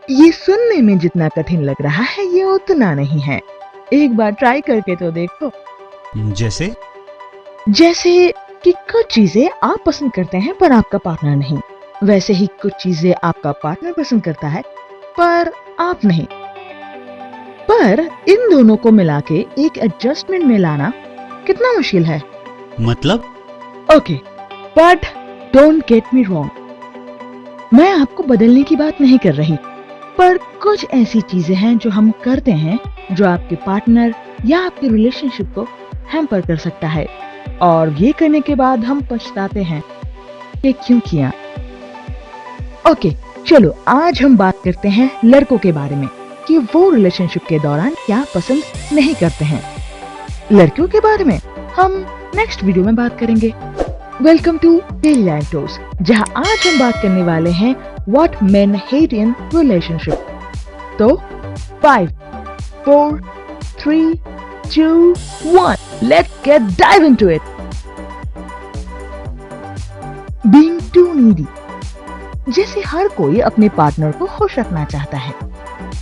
ये सुनने में जितना कठिन लग रहा है ये उतना नहीं है। एक बार ट्राई करके तो देखो। जैसे? जैसे कि कुछ चीजें आप पसंद करते हैं पर आपका पार्टनर नहीं, वैसे ही कुछ चीजें आपका पार्टनर पसंद करता है पर आप नहीं। पर इन दोनों को मिला के एक एडजस्टमेंट में लाना कितना मुश्किल है। मतलब? Okay, but don't get me wrong, मैं आपको बदलने की बात नहीं कर रही, पर कुछ ऐसी चीजें हैं जो हम करते हैं जो आपके पार्टनर या आपके रिलेशनशिप को हैम्पर कर सकता है, और ये करने के बाद हम पछताते हैं कि क्यों किया। ओके, चलो आज हम बात करते हैं लड़कों के बारे में कि वो रिलेशनशिप के दौरान क्या पसंद नहीं करते हैं। लड़कियों के बारे में हम नेक्स्ट वीडियो में बात करेंगे। Welcome to daily life dose, जहां आज हम बात करने वाले हैं what men hate in relationship. तो 5, 4, 3, 2, 1, let's get dive into it. Being too needy. जैसे हर कोई अपने पार्टनर को खुश रखना चाहता है,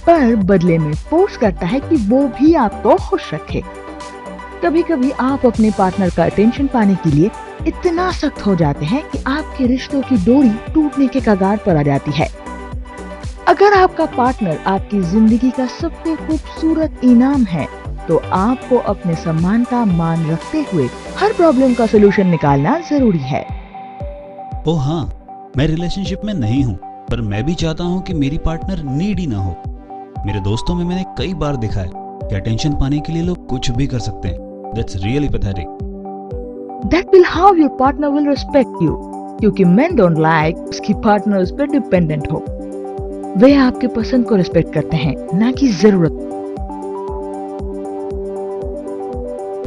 पर बदले में फोर्स करता है कि वो भी आपको खुश रखे। कभी कभी आप अपने पार्टनर का अटेंशन पाने के लिए इतना सख्त हो जाते हैं कि आपके रिश्तों की डोरी टूटने के कगार पर आ जाती है। अगर आपका पार्टनर आपकी जिंदगी का सबसे खूबसूरत इनाम है, तो आपको अपने सम्मान का मान रखते हुए हर प्रॉब्लम का सलूशन निकालना जरूरी है। ओ हाँ, मैं रिलेशनशिप में नहीं हूँ, पर मैं भी चाहता हूँ कि मेरी पार्टनर नीडी ना हो। मेरे दोस्तों में मैंने कई बार देखा है कि अटेंशन पाने के लिए लोग कुछ भी कर सकते हैं। That's really pathetic. That will how your partner will respect you, क्योंकि men don't like उसकी पार्टनर उस पर डिपेंडेंट हो। वे आपके पसंद को रिस्पेक्ट करते हैं, ना कि जरूरत।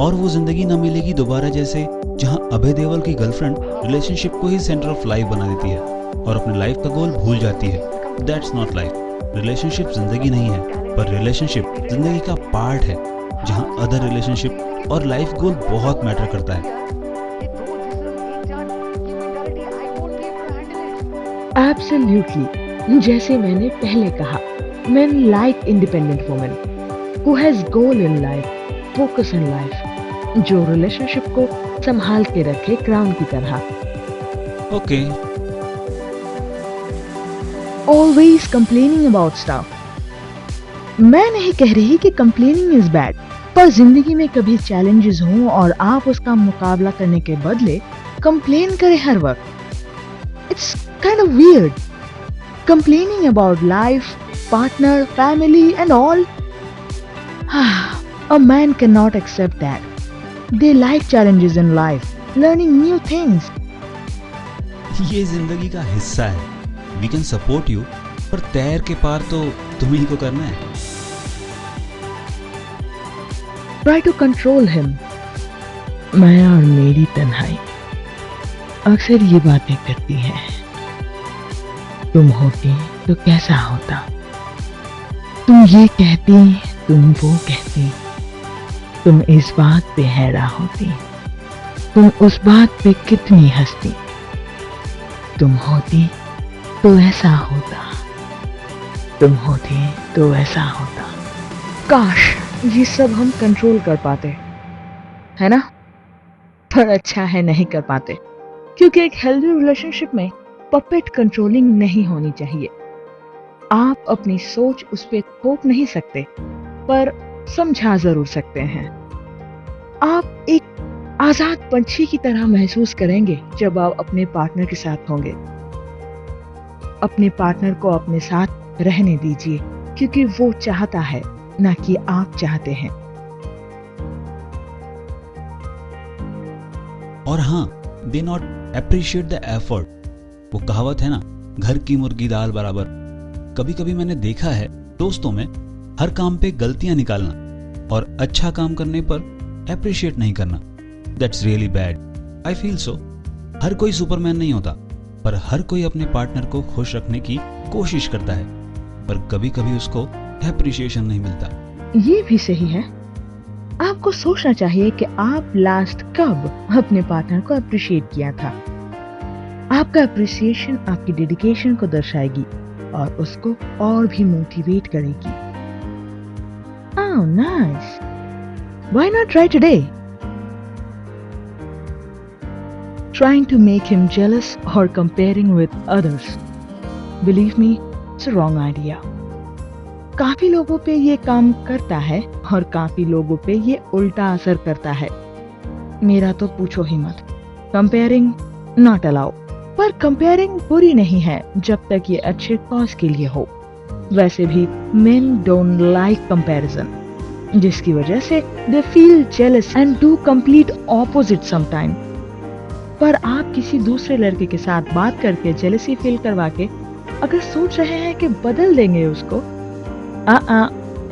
और वो जिंदगी न मिलेगी दोबारा जैसे जहां अभय देओल की गर्लफ्रेंड रिलेशनशिप को ही सेंटर ऑफ लाइफ बना देती है और अपने लाइफ का गोल भूल जाती है। That's not life. रिलेशनशिप जिंदगी नहीं है, पर रिलेशनशिप जिंदगी का पार्ट है, जहां अदर रिलेशनशिप और लाइफ गोल बहुत मैटर करता है। Absolutely. जैसे मैंने पहले कहा, men like independent women who has goal in life, focus in life, जो रिलेशनशिप को संभाल के रखे क्राउन की तरह। Okay. Always complaining about stuff. मैं नहीं कह रही कि complaining is bad, पर जिंदगी में कभी चैलेंजेस हों और आप उसका मुकाबला करने के बदले कंप्लेन करें हर वक्त, it's kind of weird. Complaining about life, partner, family and all, a man can not accept that. They like challenges in life, learning new things. ये जिंदगी का हिस्सा है। वी कैन सपोर्ट यू, पर तैर के पार तो तुम्ही को करना है। Try to control him. मैं और मेरी तन्हाई अक्सर ये बातें करती है, तुम होती तो कैसा होता, तुम ये कहती, तुम वो कहती, तुम इस बात पे हैरान होती, तुम उस बात पे कितनी हंसती, तुम होती तो ऐसा होता, तुम होती तो ऐसा होता। काश ये सब हम कंट्रोल कर पाते, है ना? पर अच्छा है नहीं कर पाते, क्योंकि एक हेल्दी रिलेशनशिप में पपेट कंट्रोलिंग नहीं होनी चाहिए। आप अपनी सोच उस पे थोप नहीं सकते, पर समझा जरूर सकते हैं। आप एक आजाद पंछी की तरह महसूस करेंगे जब आप अपने पार्टनर के साथ होंगे। अपने पार्टनर को अपने साथ रहने दीजिए, क्योंकि वो चाहता है, ना कि आप चाहते हैं। और हाँ, they not appreciate the effort. वो कहावत है ना, घर की मुर्गी दाल बराबर। कभी कभी मैंने देखा है दोस्तों में हर काम पे गलतियां निकालना और अच्छा काम करने पर अप्रिशिएट नहीं करना। That's really bad. I feel so. हर कोई सुपरमैन नहीं होता, पर हर कोई अपने पार्टनर को खुश रखने की कोशिश करता है, पर कभी कभी उसको एप्रिशिएशन नहीं मिलता। ये भी सही है। आपको सोचना चाहिए कि आप लास्ट कब अपने पार्टनर को अप्रिशिएट किया था। आपका अप्रिसिएशन आपकी डेडिकेशन को दर्शाएगी, और उसको और भी मोटिवेट करेगी। Oh, nice. Why not try today? Trying to make him jealous or comparing with others. Believe me, it's a wrong idea. काफी लोगों पे ये काम करता है और काफी लोगों पे ये उल्टा असर करता है। मेरा तो पूछो ही मत। Comparing not allow. पर कंपेयरिंग बुरी नहीं है जब तक ये अच्छे कॉज के लिए हो। वैसे भी men don't like comparison, जिसकी वजह से they feel jealous and do complete opposite sometime. पर आप किसी दूसरे लड़के के साथ बात करके जेलसी फील करवा के अगर सोच रहे हैं कि बदल देंगे उसको,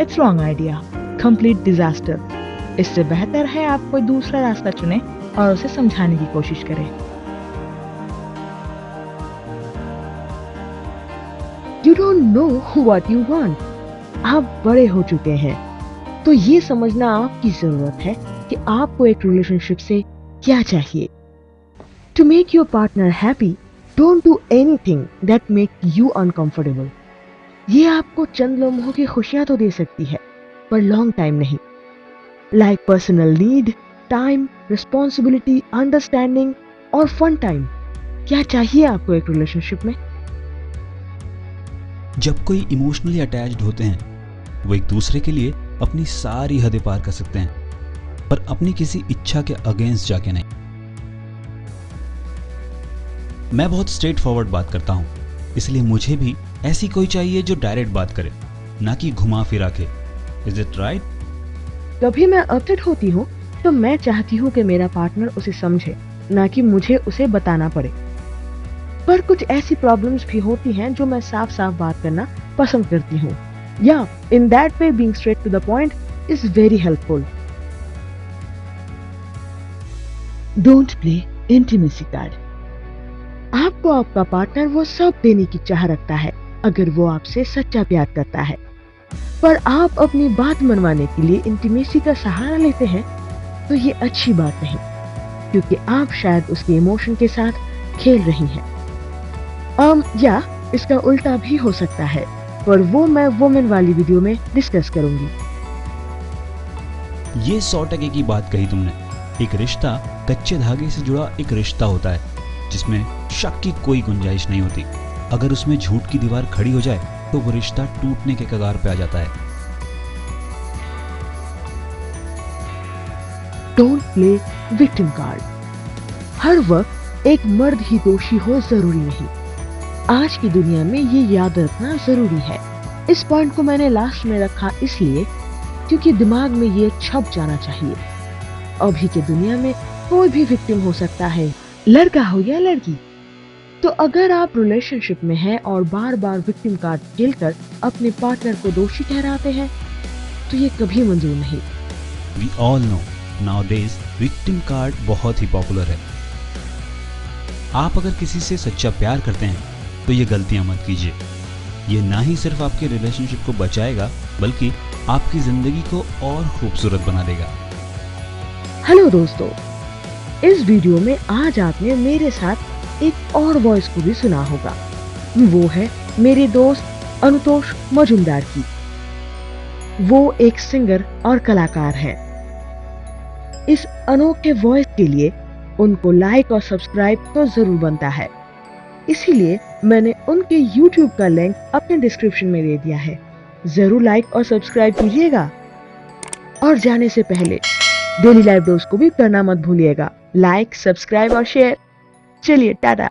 it's wrong idea, complete disaster. इससे बेहतर है आप कोई दूसरा रास्ता चुने और उसे समझाने की कोशिश करें। You don't know what you want. आप बड़े हो चुके हैं, तो ये समझना आपकी जरूरत है कि आपको एक रिलेशनशिप से क्या चाहिए। To make your partner happy, don't do anything that make you uncomfortable. ये आपको चंद लम्हों की खुशियां तो दे सकती है, पर लॉन्ग टाइम नहीं। Like personal need, time, responsibility, understanding और फन टाइम। क्या चाहिए आपको एक रिलेशनशिप में? जब कोई इमोशनली अटैच्ड होते हैं, वो एक दूसरे के लिए अपनी सारी हदें पार कर सकते हैं, पर अपनी किसी इच्छा के अगेंस्ट जाके नहीं। मैं बहुत स्ट्रेट फॉरवर्ड बात करता हूं, इसलिए मुझे भी ऐसी कोई चाहिए जो डायरेक्ट बात करे, ना कि घुमा फिरा के। Is it right? कभी मैं अपसेट होती हूँ तो मैं चाहती हूँ कि मेरा पार्टनर उसे समझे, ना कि मुझे उसे बताना पड़े। पर कुछ ऐसी प्रॉब्लम्स भी होती हैं जो मैं साफ साफ बात करना पसंद करती हूँ। या in that way being straight to the point is very helpful. Don't play intimacy card. आपको आपका पार्टनर वो सब देने की चाह रखता है अगर वो आपसे सच्चा प्यार करता है, पर आप अपनी बात मनवाने के लिए इंटीमेसी का सहारा लेते हैं, तो ये अच्छी बात नहीं, क्योंकि आप शायद उसके इमोशन के साथ खेल रही हैं। या इसका उल्टा भी हो सकता है, पर वो मैं वुमेन वाली वीडियो में डिस्कस करूंगी। ये 100% की बात कही तुमने। एक रिश्ता कच्चे धागे से जुड़ा एक रिश्ता होता है, जिसमें शक की कोई गुंजाइश नहीं होती। अगर उसमें झूठ की दीवार खड़ी हो जाए तो वो रिश्ता टूटने के कगार पे आ जाता है। Don't play victim card. हर वक्त एक मर्द ही दोषी हो जरूरी नहीं। आज की दुनिया में ये याद रखना जरूरी है। इस पॉइंट को मैंने लास्ट में रखा इसलिए क्योंकि दिमाग में ये छप जाना चाहिए। अभी की दुनिया में कोई भी विक्टिम हो सकता है, लड़का हो या लड़की। तो अगर आप रिलेशनशिप में हैं और बार बार विक्टिम कार्ड खेलकर अपने पार्टनर को दोषी ठहराते हैं, तो ये कभी मंजूर नहीं। We all know nowadays victim card बहुत ही पॉपुलर है। आप अगर किसी से सच्चा प्यार करते हैं तो ये गलतियां मत कीजिए। ये ना ही सिर्फ आपके रिलेशनशिप को बचाएगा, बल्कि आपकी जिंदगी को और खूबसूरत बना देगा। हेलो दोस्तों, इस वीडियो में आज आपने मेरे साथ एक और वॉइस को भी सुना होगा। वो है मेरे दोस्त अनुतोष मजुमदार की। वो एक सिंगर और कलाकार है। इस अनोखे वॉइस के लिए उनको लाइक और सब्सक्राइब तो जरूर बनता है, इसीलिए मैंने उनके YouTube का लिंक अपने डिस्क्रिप्शन में दे दिया है। जरूर लाइक और सब्सक्राइब कीजिएगा। और जाने से पहले डेली लाइव डोज को भी करना मत भूलिएगा। लाइक, सब्सक्राइब और शेयर। चलिए टाटा।